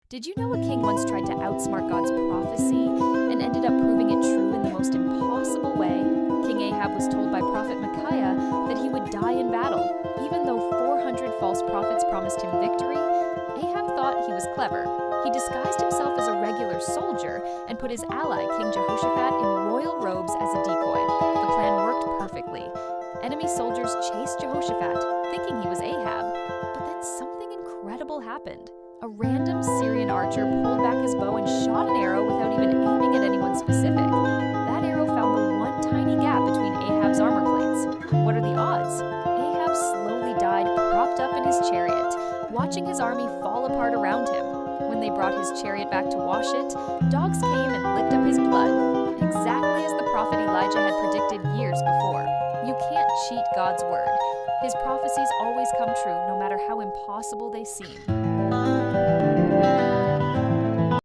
Did you know a king once tried to outsmart God's prophecy and ended up proving it true in the most impossible way? King Ahab was told by prophet Micaiah that he would die in battle. Even though 400 false prophets promised him victory, Ahab thought he was clever. He disguised himself as a regular soldier and put his ally, King Jehoshaphat, in royal robes as a decoy. The plan worked perfectly. Enemy soldiers chased Jehoshaphat, thinking he was Ahab, but then something incredible happened. A random Syrian archer pulled back his bow and shot an arrow without even aiming at anyone specific. That arrow found the one tiny gap between Ahab's armor plates. What are the odds? Ahab slowly died, propped up in his chariot, watching his army fall apart around him. When they brought his chariot back to wash it, dogs came and licked up his blood, exactly as the prophet Elijah had predicted years before. You can't cheat God's word. His prophecies always come true, no matter how impossible they seem.